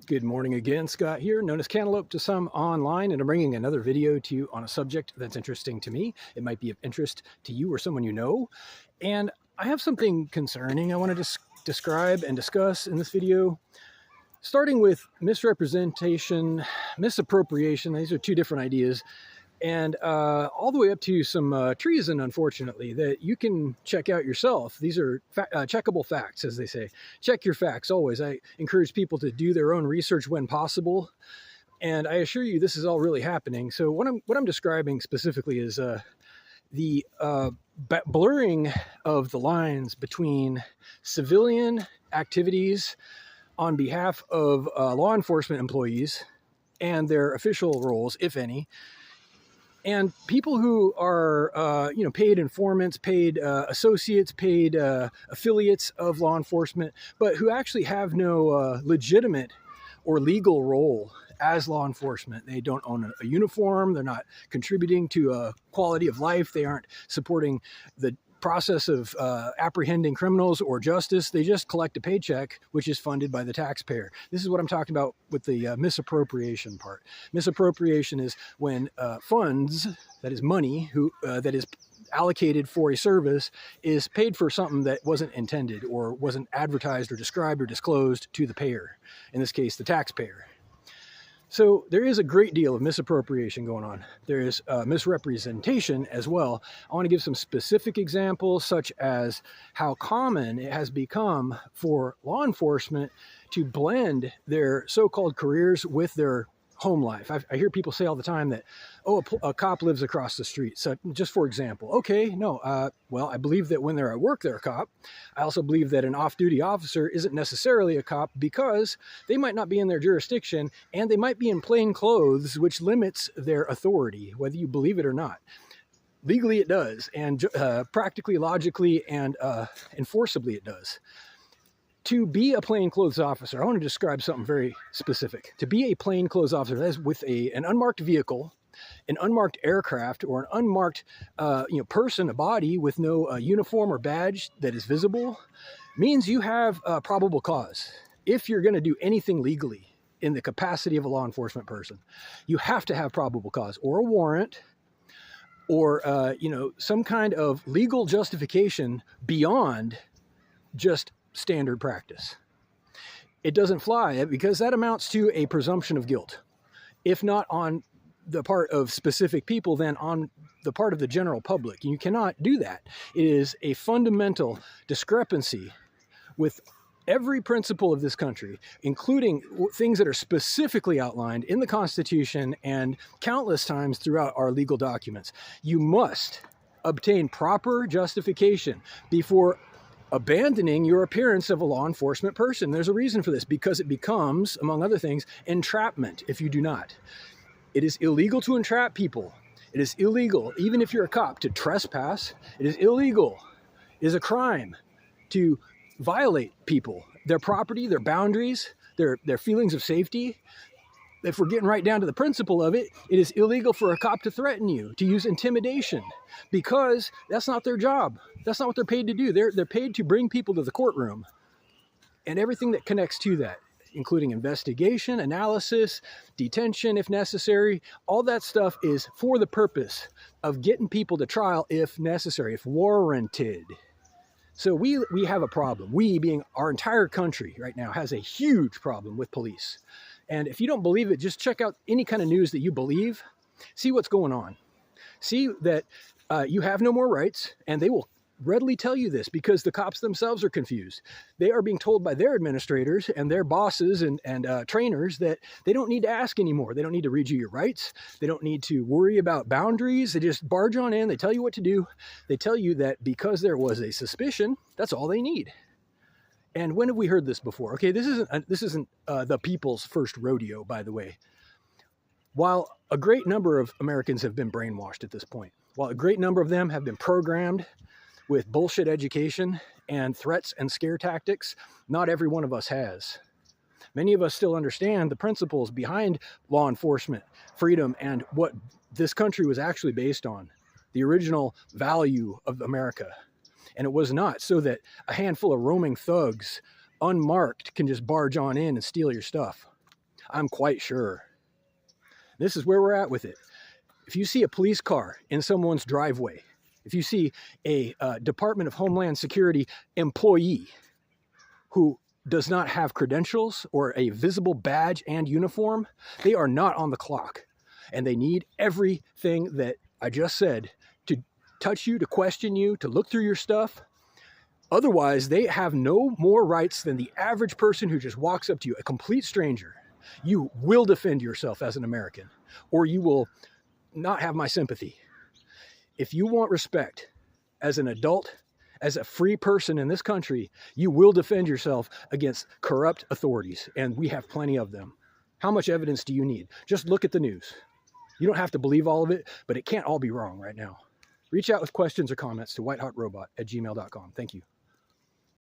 Good morning again, Scott here, known as Cantaloupe to some online, and I'm bringing another video to you on a subject that's interesting to me. It might be of interest to you or someone you know. And I have something concerning I want to describe and discuss in this video, starting with misrepresentation, misappropriation. These are two different ideas. And all the way up to some treason, unfortunately, that you can check out yourself. These are checkable facts, as they say. Check your facts always. I encourage people to do their own research when possible. And I assure you this is all really happening. So what I'm describing specifically is the blurring of the lines between civilian activities on behalf of law enforcement employees and their official roles, if any, and people who are, paid informants, paid associates, paid affiliates of law enforcement, but who actually have no legitimate or legal role as law enforcement. They don't own a uniform. They're not contributing to a quality of life. They aren't supporting the process of apprehending criminals or justice. They just collect a paycheck, which is funded by the taxpayer. This is what I'm talking about with the misappropriation part. Misappropriation is when funds, that is money, that is allocated for a service, is paid for something that wasn't intended or wasn't advertised or described or disclosed to the payer, in this case, the taxpayer. So there is a great deal of misappropriation going on. There is misrepresentation as well. I want to give some specific examples, such as how common it has become for law enforcement to blend their so-called careers with their home life. I hear people say all the time that, oh, a cop lives across the street. So just for example, okay, no, well, I believe that when they're at work, they're a cop. I also believe that an off-duty officer isn't necessarily a cop because they might not be in their jurisdiction and they might be in plain clothes, which limits their authority, whether you believe it or not. Legally, it does, and practically, logically, and enforceably, it does. To be a plainclothes officer, I want to describe something very specific. To be a plainclothes officer, that is with an unmarked vehicle, an unmarked aircraft, or an unmarked person, a body with no uniform or badge that is visible, means you have probable cause. If you're going to do anything legally in the capacity of a law enforcement person, you have to have probable cause or a warrant, or some kind of legal justification beyond just standard practice. It doesn't fly because that amounts to a presumption of guilt. If not on the part of specific people, then on the part of the general public. You cannot do that. It is a fundamental discrepancy with every principle of this country, including things that are specifically outlined in the Constitution and countless times throughout our legal documents. You must obtain proper justification before abandoning your appearance of a law enforcement person. There's a reason for this, because it becomes, among other things, entrapment if you do not. It is illegal to entrap people. It is illegal, even if you're a cop, to trespass. It is illegal. It is a crime to violate people, their property, their boundaries, their feelings of safety. If we're getting right down to the principle of it, it is illegal for a cop to threaten you, to use intimidation, because that's not their job. That's not what they're paid to do. They're paid to bring people to the courtroom and everything that connects to that, including investigation, analysis, detention if necessary. All that stuff is for the purpose of getting people to trial if necessary, if warranted. So we have a problem. We, being our entire country right now, has a huge problem with police. And if you don't believe it, just check out any kind of news that you believe. See what's going on. See that you have no more rights, and they will readily tell you this because the cops themselves are confused. They are being told by their administrators and their bosses and trainers that they don't need to ask anymore. They don't need to read you your rights. They don't need to worry about boundaries. They just barge on in. They tell you what to do. They tell you that because there was a suspicion, that's all they need. And when have we heard this before? Okay, this isn't the people's first rodeo, by the way. While a great number of Americans have been brainwashed at this point, while a great number of them have been programmed with bullshit education and threats and scare tactics, not every one of us has. Many of us still understand the principles behind law enforcement, freedom, and what this country was actually based on, the original value of America. And it was not so that a handful of roaming thugs, unmarked, can just barge on in and steal your stuff. I'm quite sure. This is where we're at with it. If you see a police car in someone's driveway, if you see a Department of Homeland Security employee who does not have credentials or a visible badge and uniform, they are not on the clock. And they need everything that I just said to touch you, to question you, to look through your stuff. Otherwise, they have no more rights than the average person who just walks up to you, a complete stranger. You will defend yourself as an American, or you will not have my sympathy. If you want respect as an adult, as a free person in this country, you will defend yourself against corrupt authorities, and we have plenty of them. How much evidence do you need? Just look at the news. You don't have to believe all of it, but it can't all be wrong right now. Reach out with questions or comments to whitehotrobot@gmail.com. Thank you.